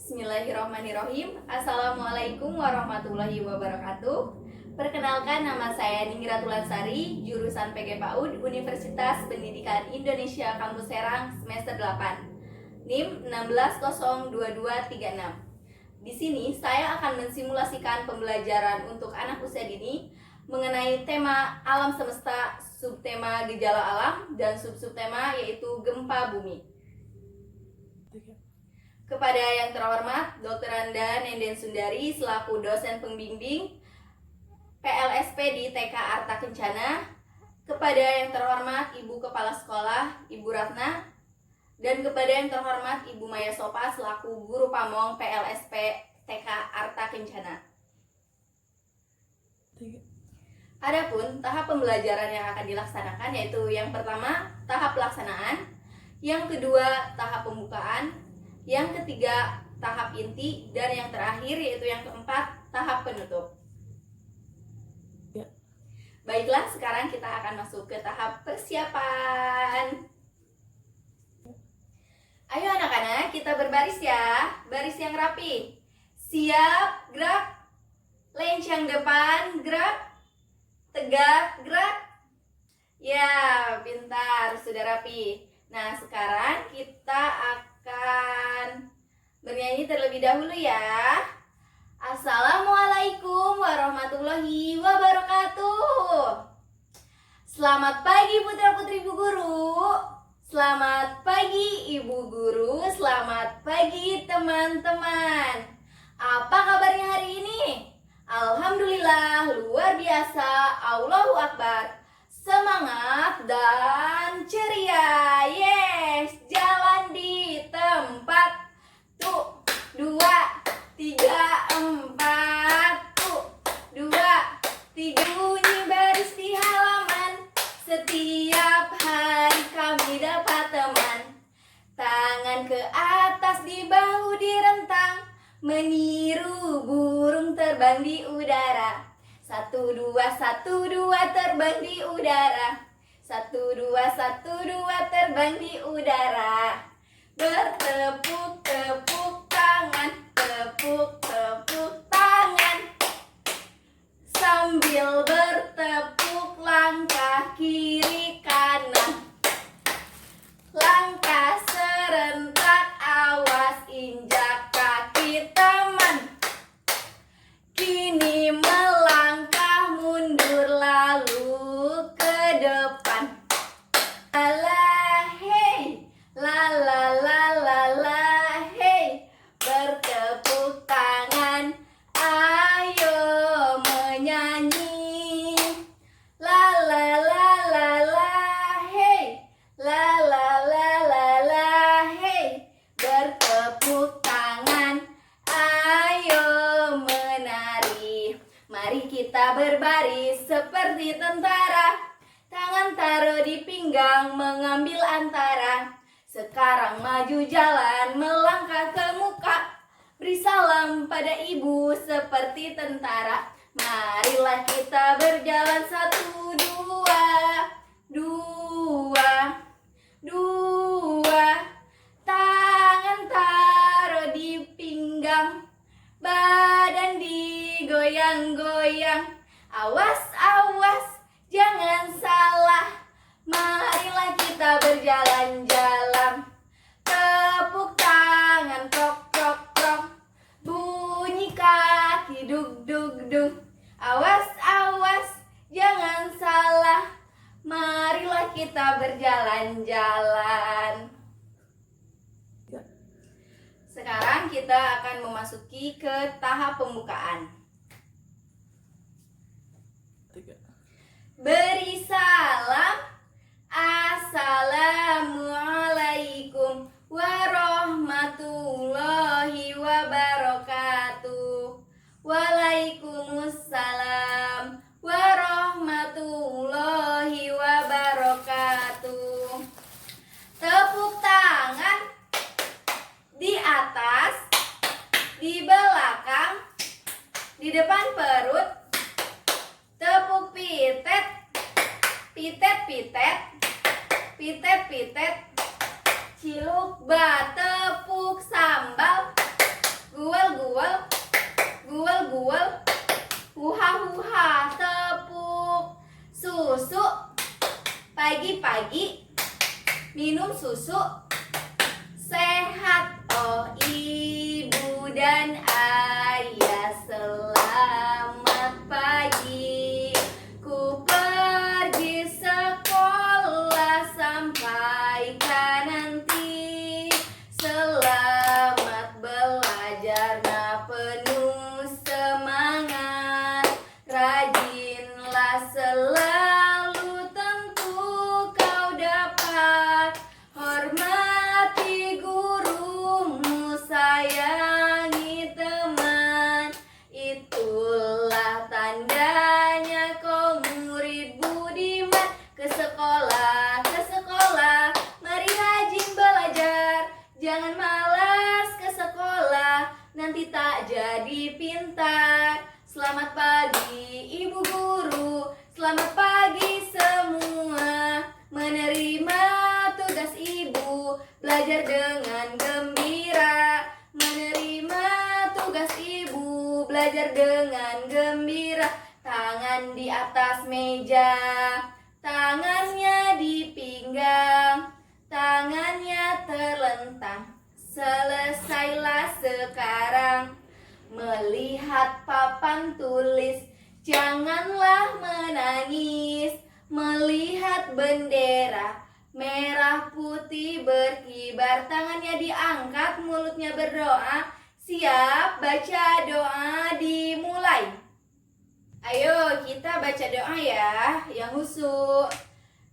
Bismillahirrahmanirrahim. Assalamualaikum warahmatullahi wabarakatuh. Perkenalkan, nama saya Ningrat Tulansari, jurusan PG PAUD Universitas Pendidikan Indonesia Kampus Serang semester 8. NIM 16022236. Di sini saya akan mensimulasikan pembelajaran untuk anak usia dini mengenai tema alam semesta, subtema gejala alam, dan subtema yaitu gempa bumi. Kepada yang terhormat Dr. Anda Nenden Sundari selaku dosen pembimbing PLSP di TK Arta Kencana, kepada yang terhormat Ibu Kepala Sekolah Ibu Ratna, dan kepada yang terhormat Ibu Maya Sopa selaku guru pamong PLSP TK Arta Kencana. Adapun tahap pembelajaran yang akan dilaksanakan yaitu yang pertama tahap pelaksanaan, yang kedua tahap pembukaan, yang ketiga tahap inti, dan yang terakhir yaitu yang keempat tahap penutup. Baiklah, sekarang kita akan masuk ke tahap persiapan. Ayo anak-anak, kita berbaris ya, baris yang rapi. Siap, gerak. Lencang depan, gerak. Tegak, gerak. Ya, pintar, sudah rapi. Nah, sekarang kita akan bernyanyi terlebih dahulu ya. Assalamualaikum warahmatullahi wabarakatuh. Selamat pagi putra-putri ibu guru. Selamat pagi ibu guru. Selamat pagi teman-teman. Apa kabarnya hari ini? Alhamdulillah, luar biasa. Allahu Akbar. Semangat dan ceria. Yes, jalan di tempat. Tuh, 2, 3, 4. Tuh, 2, 3. Bunyi baris di halaman. Setiap hari kami dapat teman. Tangan ke atas, di bahu direntang, meniru burung terbang di udara. 1, 2, 1, 2 terbang di udara. 1, 2, 1, 2 terbang di udara. Bertepuk-tepuk tangan, tepuk-tepuk tangan, sambil bertepuk langkah kiri kanan. Langkah serentak, awas injak kaki teman. Kini melangkah mundur lalu ke depan. La hey, la la la la la hey. Bertepuk tangan, ayo menyanyi. La la la la la hey, la la la la la hey. Bertepuk tangan, ayo menari. Mari kita berbaris seperti tentara. Tangan taruh di pinggang, mengambil antara. Sekarang maju jalan, melangkah ke muka. Beri salam pada ibu seperti tentara. Marilah kita berjalan 1, 2, 2, 2. Tangan taruh di pinggang, badan digoyang-goyang. Awas, awas, jangan salah. Marilah kita berjalan-jalan. Tepuk tangan, krok, krok, krok. Bunyi kaki, dug, dug, dug. Awas, awas, jangan salah. Marilah kita berjalan-jalan. Sekarang kita akan memasuki ke tahap pembukaan. Beri salam. Assalamualaikum warahmatullahi wabarakatuh. Waalaikumsalam warahmatullahi wabarakatuh. Tepuk tangan di atas, di belakang, di depan perut. Tepuk pitet, pitet, pitet, pitet, pitet. Ciluk, tepuk sambal, nanti tak jadi pintar. Selamat pagi Ibu Guru, selamat pagi semua. Menerima tugas Ibu, belajar dengan gembira. Menerima tugas Ibu, belajar dengan gembira. Tangan di atas meja, tangannya di pinggang, tangannya terlentang. Selesailah sekarang. Melihat papan tulis, janganlah menangis. Melihat bendera merah putih berkibar, tangannya diangkat, mulutnya berdoa. Siap, baca doa dimulai. Ayo kita baca doa ya, yang khusyuk.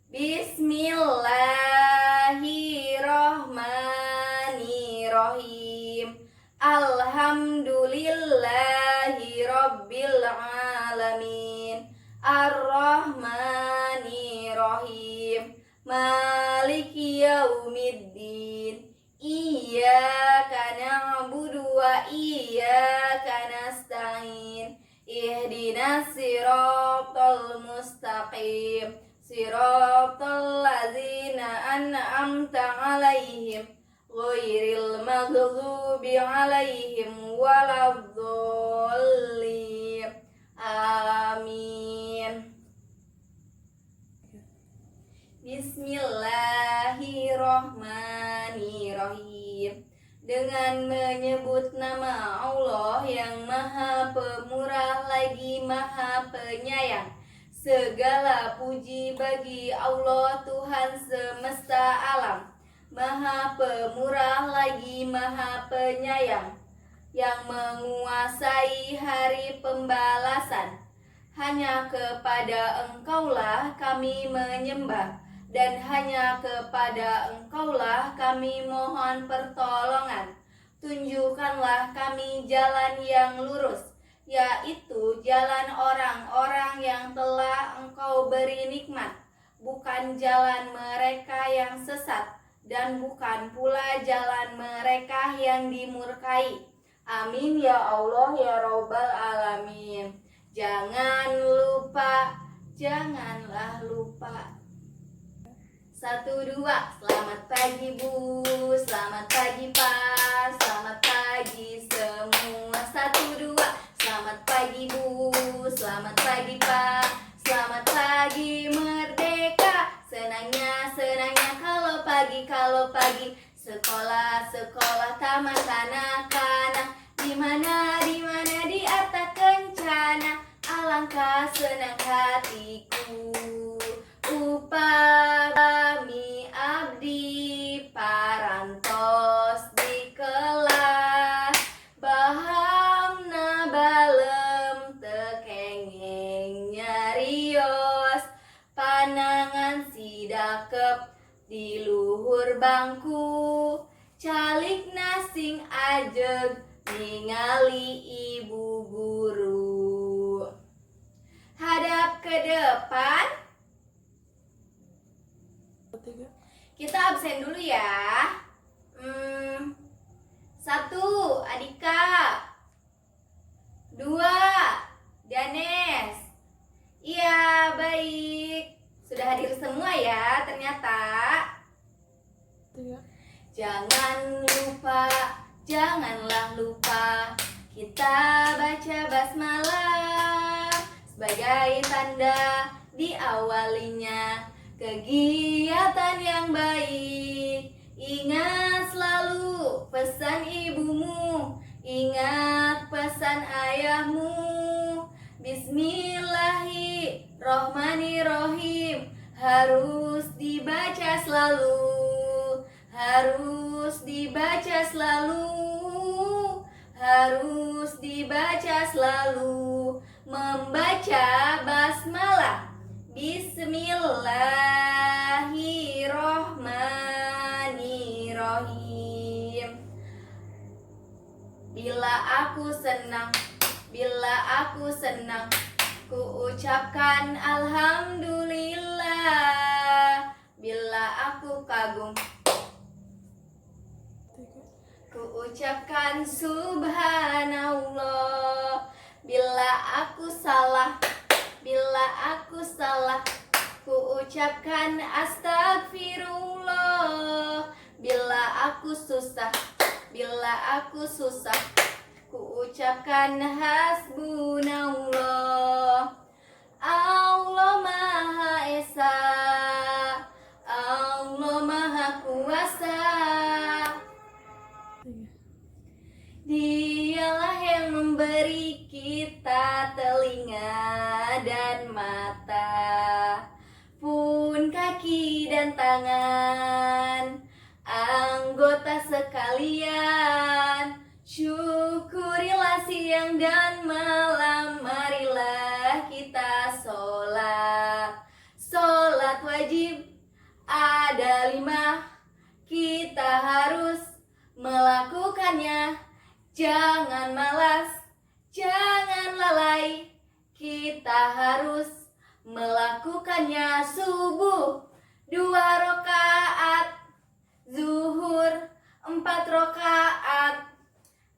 Bismillahirrohmanirrohim. Alhamdulillahi rabbil alamin. Ar-Rahmanirrahim. Maliki yaumiddin. Iyyaka na'budu wa iyyaka nasta'in. Ihdinas siratal mustaqim. Siratal ladzina an'amta 'alaihim ghairil maghdubi 'alaihim waladdallin. Amin. Bismillahirrohmanirrohim. Dengan menyebut nama Allah yang Maha Pemurah lagi Maha Penyayang. Segala puji bagi Allah Tuhan semesta alam, Maha Pemurah lagi Maha Penyayang, yang menguasai hari pembalasan. Hanya kepada Engkaulah kami menyembah, dan hanya kepada Engkaulah kami mohon pertolongan. Tunjukkanlah kami jalan yang lurus, yaitu jalan orang-orang yang telah Engkau beri nikmat, bukan jalan mereka yang sesat, dan bukan pula jalan mereka yang dimurkai. Amin ya Allah ya Rabbal Alamin. Janganlah lupa. 1, 2, selamat pagi Bu, selamat pagi Pak, selamat pagi semua. 1, 2, selamat pagi Bu, selamat pagi Pak, selamat pagi merdeka. Senangnya kalau pagi, sekolah taman kanak-kanak. Di mana di arta kencana, alangkah senang hatiku. Upami abdi parantos di kelas, bahamna balem tekengeng nyarios. Panangan si dakep di luhur bangku, calik nasing ajeg ningali ibu guru. Hadap ke depan. Kita absen dulu ya. 1, Adika. 2, Danes. Iya, baik. Sudah hadir semua ya ternyata. Janganlah lupa kita baca basmalah sebagai tanda diawalinya kegiatan yang baik. Ingat selalu pesan ibumu, ingat pesan ayahmu. Bismillahirrohmanirrohim harus dibaca selalu. Harus dibaca selalu. Membaca basmalah. Bismillahirrohmanirrohim. Bila aku senang, ku ucapkan alhamdulillah. Bila aku kagum, ku ucapkan subhanallah. subhanallah. Bila aku salah, ku ucapkan astagfirullah. Bila aku susah, ku ucapkan hasbunallah. Allah Maha Esa, Allah Maha Kuasa. Dialah yang memberi kita telinga dan mata, pun kaki dan tangan, anggota sekalian. Syukurilah siang dan malam, marilah kita sholat. Sholat wajib ada 5, kita harus melakukannya. Jangan malas, jangan lalai, kita harus melakukannya. Subuh 2 rakaat, zuhur 4 rakaat,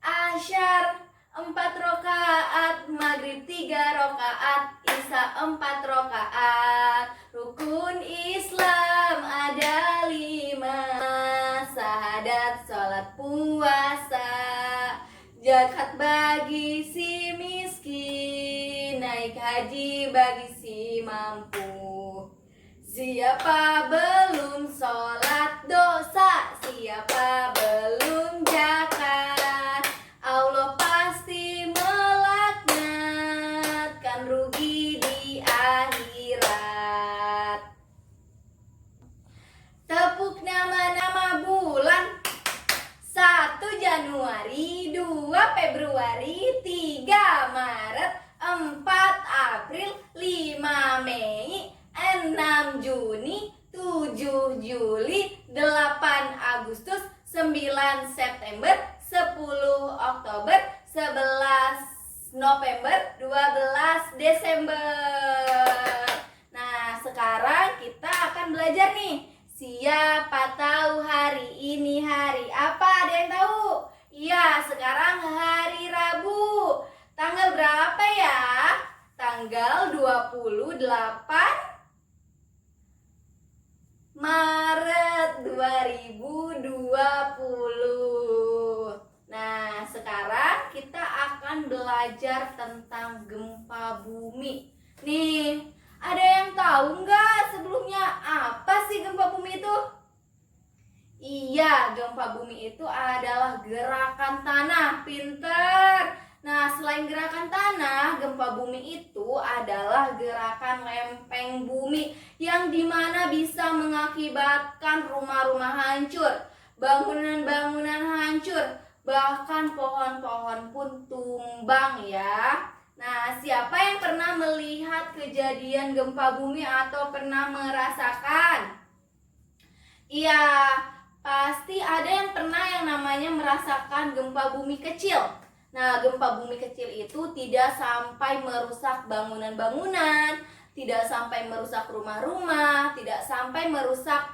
asyar 4 rakaat, maghrib 3 rakaat, isya 4 rakaat. Rukun Islam ada 5, syahadat, sholat, puasa, zakat bagi si miskin, naik haji bagi si mampu. Siapa belum sholat dosa, siapa belum zakat, Allah pasti melaknat, kan rugi di akhirat. Tepuk nama-nama bulan: 1 Januari, 2 Februari, 3 Maret, 4 April, 5 Mei, 6 Juni, 7 Juli, 8 Agustus, 9 September, 10 Oktober, 11 November, 12 Desember. Nah, sekarang kita akan belajar nih. Siapa tahu hari ini hari apa? Ada yang tahu? Iya, sekarang hari Rabu. Tanggal berapa ya? Tanggal 28 Maret 2020. Nah, sekarang kita akan belajar tentang gempa bumi. Nih, ada yang tahu nggak sebelumnya apa sih gempa bumi itu? Iya, gempa bumi itu adalah gerakan tanah. Pinter. Nah, selain gerakan tanah, gempa bumi itu adalah gerakan lempeng bumi yang dimana bisa mengakibatkan rumah-rumah hancur, bangunan-bangunan hancur, bahkan pohon-pohon pun tumbang ya. Nah, siapa yang pernah melihat kejadian gempa bumi atau pernah merasakan? Iya, pasti ada yang pernah yang namanya merasakan gempa bumi kecil. Nah, gempa bumi kecil itu tidak sampai merusak bangunan-bangunan, tidak sampai merusak rumah-rumah, tidak sampai merusak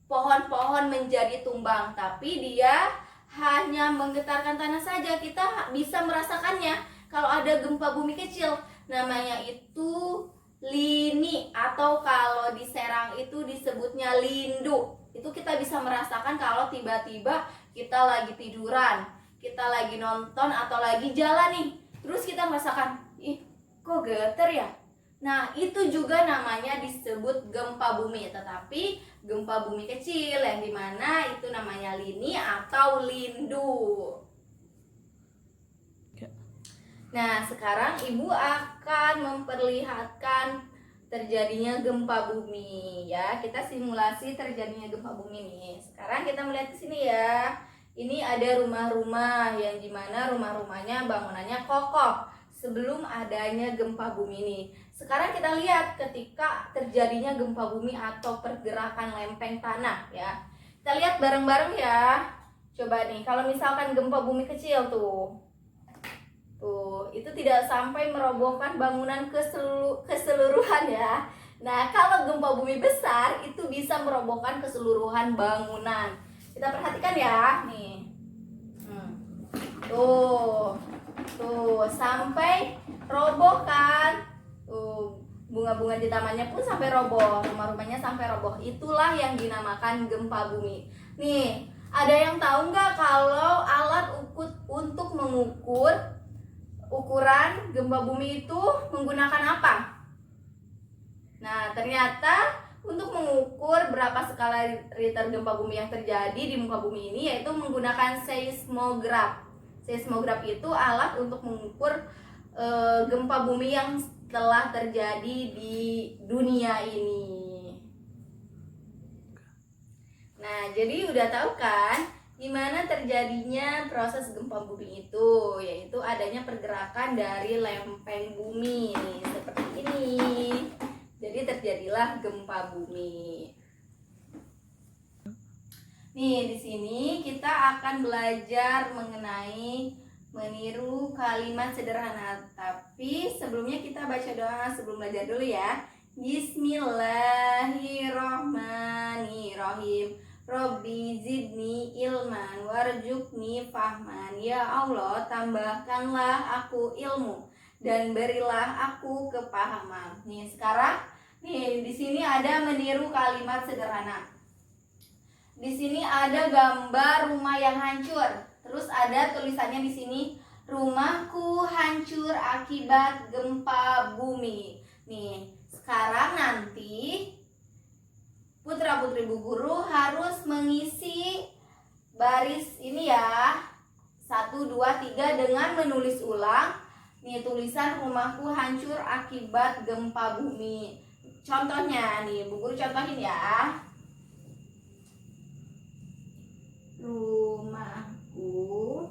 pohon-pohon menjadi tumbang, tapi dia hanya menggetarkan tanah saja. Kita bisa merasakannya. Kalau ada gempa bumi kecil, namanya itu lini, atau kalau di Serang itu disebutnya lindu. Itu kita bisa merasakan kalau tiba-tiba kita lagi tiduran, kita lagi nonton atau lagi jalan nih, terus kita merasakan, ih kok getar ya? Nah, itu juga namanya disebut gempa bumi, tetapi gempa bumi kecil yang dimana itu namanya lini atau lindu. Nah, sekarang Ibu akan memperlihatkan terjadinya gempa bumi ya. Kita simulasi terjadinya gempa bumi nih. Sekarang kita melihat di sini ya. Ini ada rumah-rumah yang dimana rumah-rumahnya bangunannya kokoh sebelum adanya gempa bumi ini. Sekarang kita lihat ketika terjadinya gempa bumi atau pergerakan lempeng tanah ya. Kita lihat bareng-bareng ya. Coba nih, kalau misalkan gempa bumi kecil tuh, itu tidak sampai merobohkan bangunan keseluruhan ya. Nah, kalau gempa bumi besar itu bisa merobohkan keseluruhan bangunan. Kita perhatikan ya, nih. Tuh, sampai roboh kan. Bunga-bunga di tamannya pun sampai roboh, rumah-rumahnya sampai roboh. Itulah yang dinamakan gempa bumi. Nih, ada yang tahu nggak kalau alat untuk mengukur ukuran gempa bumi itu menggunakan apa? Nah, ternyata untuk mengukur berapa skala Richter gempa bumi yang terjadi di muka bumi ini yaitu menggunakan seismograf. Seismograf itu alat untuk mengukur gempa bumi yang telah terjadi di dunia ini. Nah, jadi udah tahu kan gimana terjadinya proses gempa bumi itu, yaitu adanya pergerakan dari lempeng bumi nih, seperti ini. Jadi terjadilah gempa bumi. Nih, di sini kita akan belajar mengenai meniru kalimat sederhana. Tapi sebelumnya kita baca doa sebelum belajar dulu ya. Bismillahirrohmanirrohim. Robbi zidni ilman warjukni fahman. Ya Allah, tambahkanlah aku ilmu dan berilah aku kepahaman. Nih, sekarang di sini ada meniru kalimat sederhana. Di sini ada gambar rumah yang hancur. Terus ada tulisannya di sini, rumahku hancur akibat gempa bumi. Nih, sekarang nanti putra-putri Bu Guru harus mengisi baris ini ya. 1, 2, 3 dengan menulis ulang. Nih, tulisan rumahku hancur akibat gempa bumi. Contohnya nih, Bu Guru contohin ya. Rumahku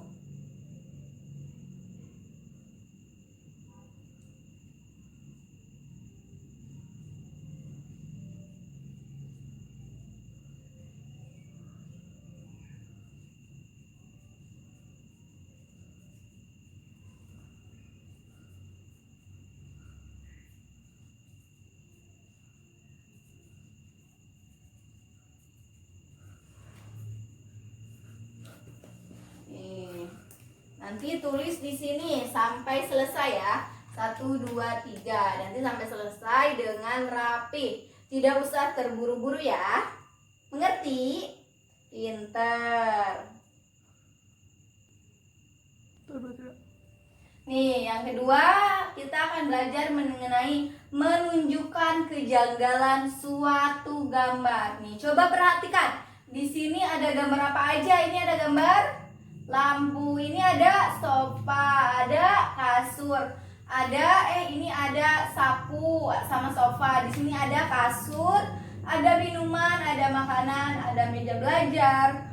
nanti tulis di sini sampai selesai ya. 1, 2, 3. Nanti sampai selesai dengan rapi. Tidak usah terburu-buru ya. Mengerti? Pinter. Nih, yang kedua kita akan belajar mengenai menunjukkan kejanggalan suatu gambar. Nih, coba perhatikan. Di sini ada gambar apa aja? Ini ada gambar lampu, ini ada sofa, ada kasur, ini ada sapu sama sofa. Di sini ada kasur, ada minuman, ada makanan, ada meja belajar,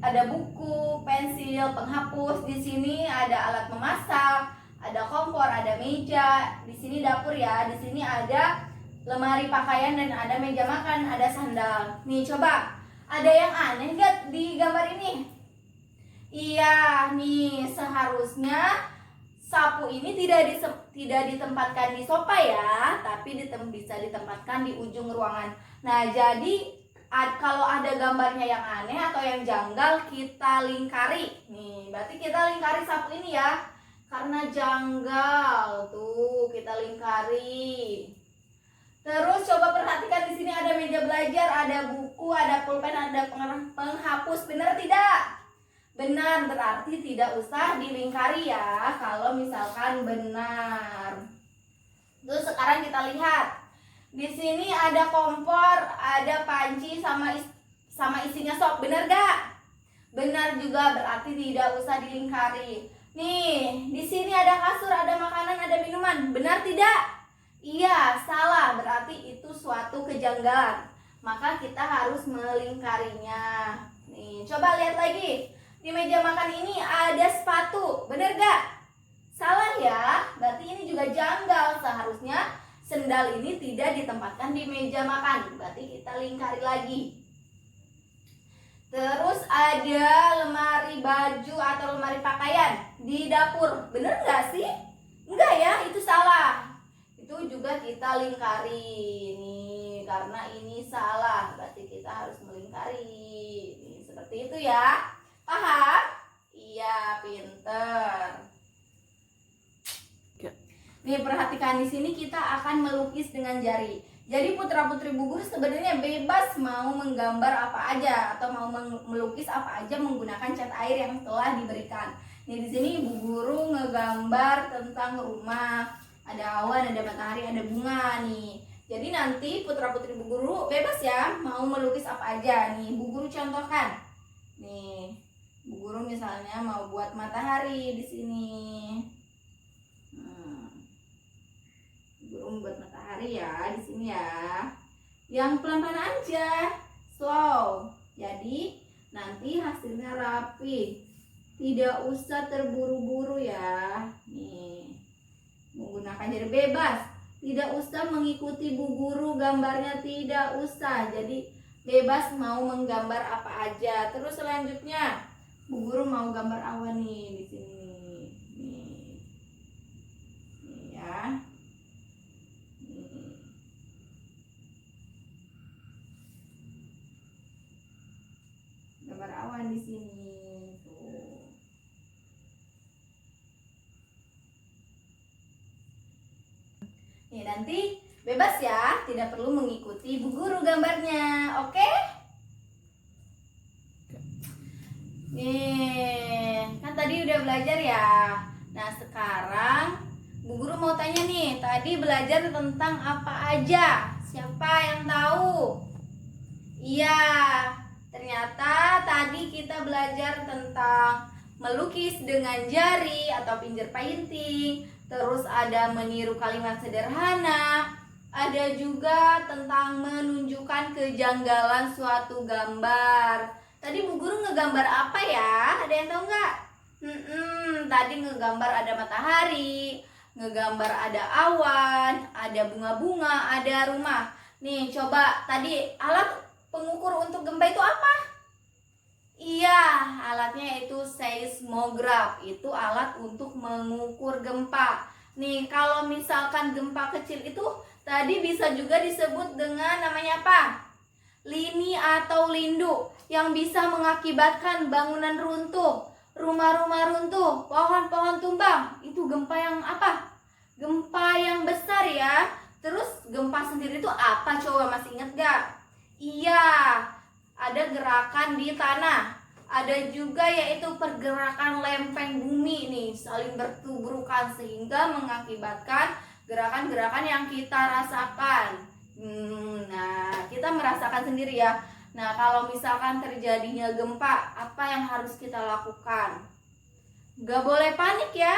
ada buku, pensil, penghapus. Di sini ada alat memasak, ada kompor, ada meja. Di sini dapur ya. Di sini ada lemari pakaian dan ada meja makan, ada sandal. Nih, coba ada yang aneh nggak di gambar ini? Iya, nih seharusnya sapu ini tidak ditempatkan di sofa ya, tapi bisa ditempatkan di ujung ruangan. Nah, jadi kalau ada gambarnya yang aneh atau yang janggal, kita lingkari. Nih, berarti kita lingkari sapu ini ya, karena janggal. Tuh, kita lingkari. Terus coba perhatikan di sini ada meja belajar, ada buku, ada pulpen, ada penghapus. Benar tidak? Benar, berarti tidak usah dilingkari ya kalau misalkan benar. Terus sekarang kita lihat. Di sini ada kompor, ada panci sama isinya sop. Benar gak? Benar juga, berarti tidak usah dilingkari. Nih, di sini ada kasur, ada makanan, ada minuman. Benar tidak? Iya, salah. Berarti itu suatu kejanggalan. Maka kita harus melingkarinya. Nih, coba lihat lagi. Di meja makan ini ada sepatu, bener gak? Salah ya, berarti ini juga janggal. Seharusnya sendal ini tidak ditempatkan di meja makan, berarti kita lingkari lagi. Terus ada lemari baju atau lemari pakaian di dapur, bener gak sih? Enggak ya, itu salah. Itu juga kita lingkari nih, karena ini salah, berarti kita harus melingkari. Nih, seperti itu ya. Paham? Iya, pinter. Nih perhatikan, di sini kita akan melukis dengan jari. Jadi putra-putri Bu Guru sebenarnya bebas mau menggambar apa aja atau mau melukis apa aja menggunakan cat air yang telah diberikan. Nih di sini Bu Guru ngegambar tentang rumah, ada awan, ada matahari, ada bunga nih. Jadi nanti putra-putri Bu Guru bebas ya mau melukis apa aja. Nih Bu Guru contohkan. Nih Bu Guru misalnya mau buat matahari di sini. Guru buat matahari ya di sini ya. Yang pelan-pelan aja, slow. Jadi nanti hasilnya rapi. Tidak usah terburu-buru ya. Nih. Menggunakan jari bebas. Tidak usah mengikuti Bu Guru gambarnya, tidak usah. Jadi bebas mau menggambar apa aja. Terus selanjutnya Bu Guru mau gambar awan nih di sini. Nih ya. Gambar awan di sini tuh. Nih nanti bebas ya, tidak perlu mengikuti Bu Guru gambarnya, oke? Nih, kan tadi udah belajar ya. Nah sekarang Bu Guru mau tanya nih, tadi belajar tentang apa aja? Siapa yang tahu? Iya, ternyata tadi kita belajar tentang melukis dengan jari atau finger painting. Terus ada meniru kalimat sederhana. Ada juga tentang menunjukkan kejanggalan suatu gambar. Tadi Bu Guru ngegambar apa ya? Ada yang tahu nggak? Tadi ngegambar ada matahari, ngegambar ada awan, ada bunga-bunga, ada rumah. Nih coba tadi alat pengukur untuk gempa itu apa? Iya, alatnya itu seismograf. Itu alat untuk mengukur gempa. Nih, kalau misalkan gempa kecil itu tadi bisa juga disebut dengan namanya apa? Lini atau lindu, yang bisa mengakibatkan bangunan runtuh, rumah-rumah runtuh, pohon-pohon tumbang. Itu gempa yang apa? Gempa yang besar ya. Terus gempa sendiri itu apa? Coba masih ingat gak? Iya, ada gerakan di tanah. Ada juga yaitu pergerakan lempeng bumi nih, saling bertubrukan sehingga mengakibatkan gerakan-gerakan yang kita rasakan. Nah, kita merasakan sendiri ya. Nah, kalau misalkan terjadinya gempa, apa yang harus kita lakukan? Gak boleh panik ya,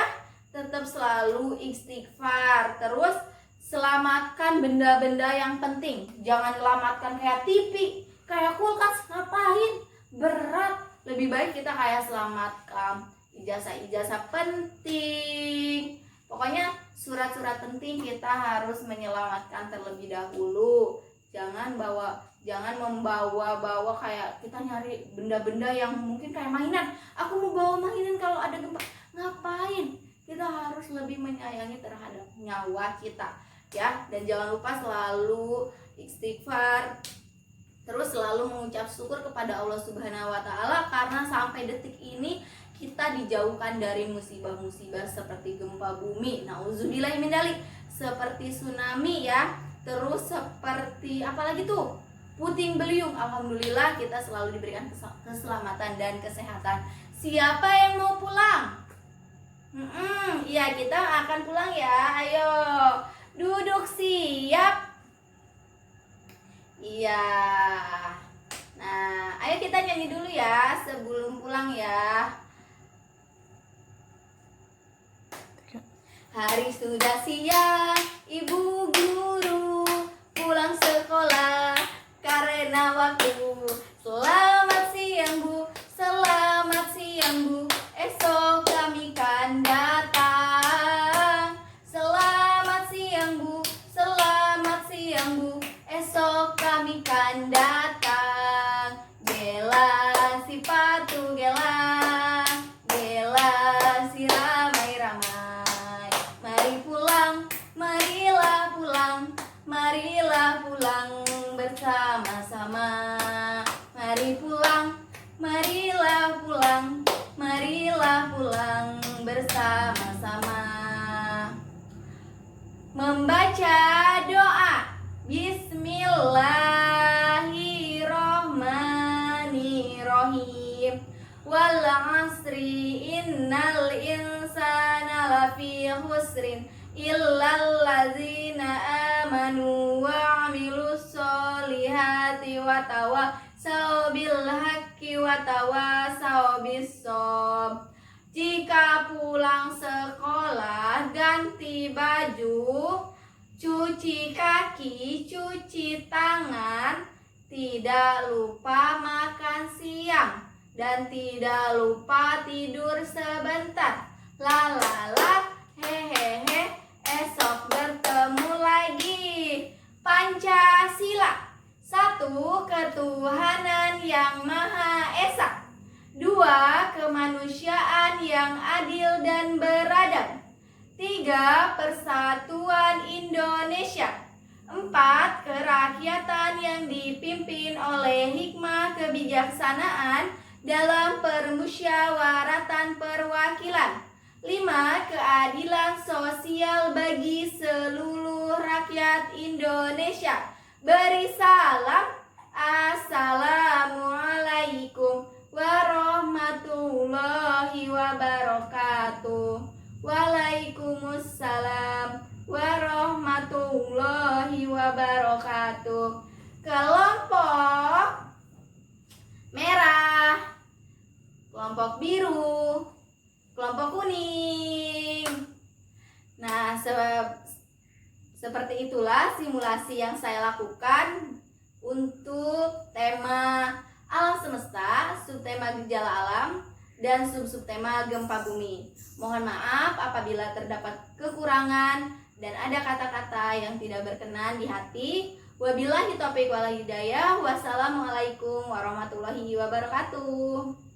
tetap selalu istighfar. Terus selamatkan benda-benda yang penting. Jangan selamatkan kayak TV, kayak kulkas, ngapain? Berat. Lebih baik kita kayak selamatkan ijazah-ijazah penting. Pokoknya surat-surat penting kita harus menyelamatkan terlebih dahulu. Jangan membawa kayak kita nyari benda-benda yang mungkin kayak mainan. Aku mau bawa mainan kalau ada gempa. Ngapain? Kita harus lebih menyayangi terhadap nyawa kita. Ya, dan jangan lupa selalu istighfar, terus selalu mengucap syukur kepada Allah Subhanahu wa Ta'ala, karena sampai detik ini kita dijauhkan dari musibah-musibah seperti gempa bumi, nauzubillah min dzalik, seperti tsunami ya, terus seperti apalagi tuh, puting beliung. Alhamdulillah kita selalu diberikan keselamatan dan kesehatan. Siapa yang mau pulang? Iya, kita akan pulang ya. Ayo duduk siap. Iya. Nah, ayo kita nyanyi dulu ya sebelum pulang ya. Hari sudah siang, Ibu Guru pulang sekolah karena waktu. Selamat siang Bu, selamat siang Bu, esok kami kan datang. Selamat siang Bu, selamat siang Bu, esok kami kan datang. Gela si patu gela, gela si ramai-ramai. Mari pulang, marilah pulang, marilah pulang bersama-sama. Mari pulang, marilah pulang, marilah pulang bersama-sama. Membaca doa. Bismillahirrohmanirrohim. Wal asri innal insana lafi khusrin illal ladzina amanu wa amilus solihati wa tawassaw bil haqqi wa tawassaw bis shob. Jika pulang sekolah ganti baju, cuci kaki, cuci tangan, tidak lupa makan siang, dan tidak lupa tidur sebentar. La la la, hehehe, esok bertemu lagi. Pancasila. 1. Ketuhanan yang Maha Esa. 2. Kemanusiaan yang adil dan beradab. 3. Persatuan Indonesia. 4. Kerakyatan yang dipimpin oleh hikmah kebijaksanaan dalam permusyawaratan perwakilan. 5. Keadilan sosial bagi seluruh rakyat Indonesia. Beri salam. Assalamualaikum warahmatullahi wabarakatuh. Waalaikumsalam warahmatullahi wabarakatuh. Kelompok merah, kelompok biru, kelompok kuning. Nah, seperti itulah simulasi yang saya lakukan untuk tema alam semesta, subtema gejala alam, dan subtema gempa bumi. Mohon maaf apabila terdapat kekurangan dan ada kata-kata yang tidak berkenan di hati. Wabillahi taufiq wal hidayah. Wassalamualaikum warahmatullahi wabarakatuh.